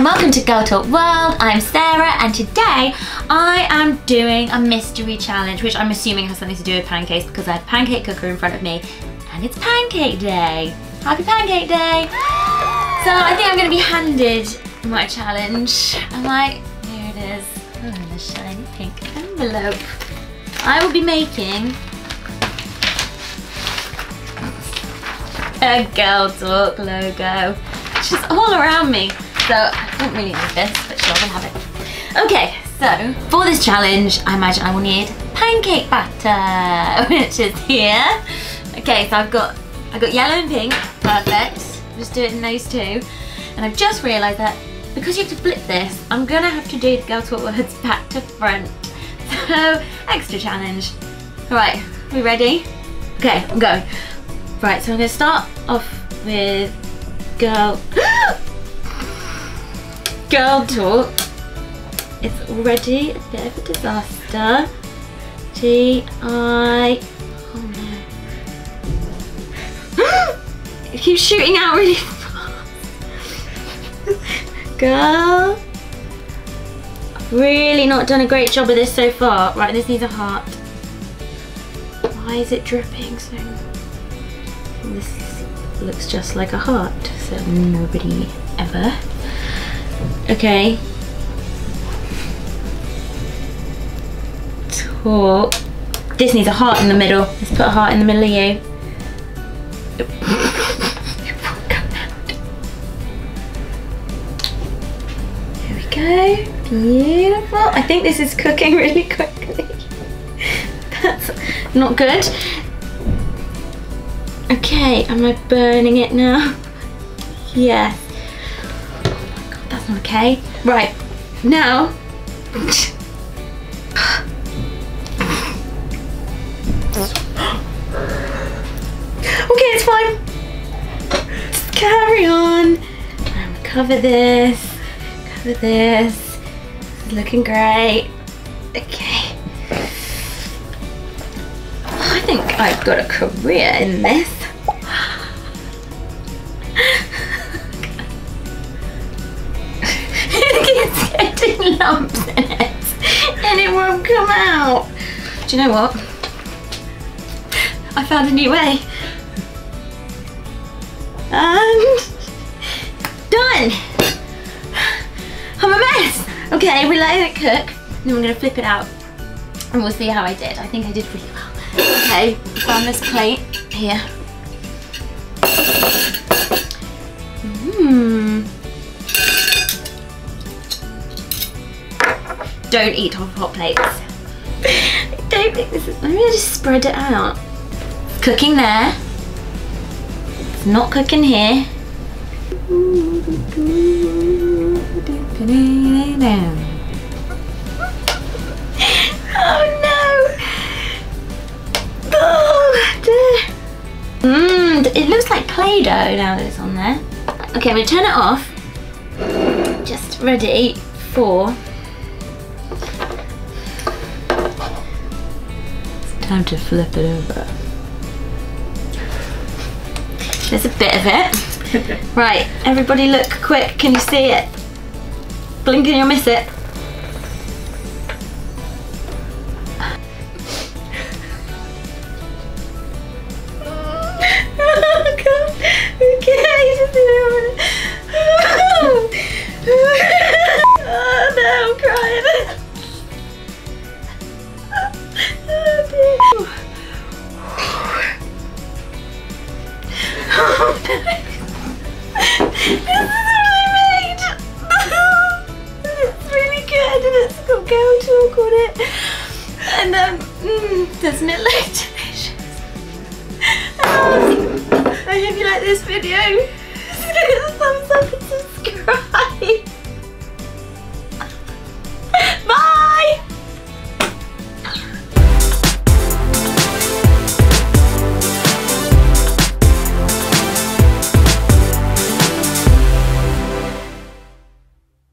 and welcome to Girl Talk World. I'm Sarah, and today I am doing a mystery challenge, which I'm assuming has something to do with pancakes because I have a pancake cooker in front of me and it's pancake day. Happy pancake day! So I think I'm going to be handed my challenge. Here it is. Oh, in a shiny pink envelope. I will be making a Girl Talk logo, which is all around me. So I don't really need this, but sure, we'll have it. Okay, so for this challenge, I imagine I will need pancake batter, which is here. Okay, so I've got yellow and pink, perfect. Just do it in those two. And I've just realised that because you have to flip this, I'm gonna have to do the Girl Talk words back to front. So, extra challenge. All right, we ready? Okay, I'm going. Right, so I'm gonna start off with Girl Talk. It's already a bit of a disaster. G-I... Oh no. It keeps shooting out really fast. Girl. I've really not done a great job of this so far. Right, this needs a heart. Why is it dripping so? This looks just like a heart, so nobody ever. Okay. Talk. This needs a heart in the middle. Let's put a heart in the middle of you. It won't come out. There we go. Beautiful. I think this is cooking really quickly. That's not good. Okay, am I burning it now? Yes. That's not okay. Right, now. Okay, it's fine. Just carry on. I'm gonna cover this. Cover this. It's looking great. Okay. I think I've got a career in this. It's getting lumps in it and it won't come out. Do you know what? I found a new way. And done. I'm a mess. Okay, we let it cook. Then we're gonna flip it out and we'll see how I did. I think I did really well. Okay, found this plate here. Don't eat off hot plates. I don't think this is, maybe I just spread it out. It's cooking there. It's not cooking here. Oh no! Oh dear. It looks like Play-Doh now that it's on there. Okay, I'm gonna turn it off. Just ready for... It's time to flip it over. There's a bit of it. Right, everybody look quick, can you see it? Blink and you'll miss it. Oh God. Okay, just oh no, I'm crying. Oh dear. Oh no. This is what I made. It's really good and it's got Girl Talk on it. And doesn't it look delicious? I hope you like this video. Just give it a thumbs up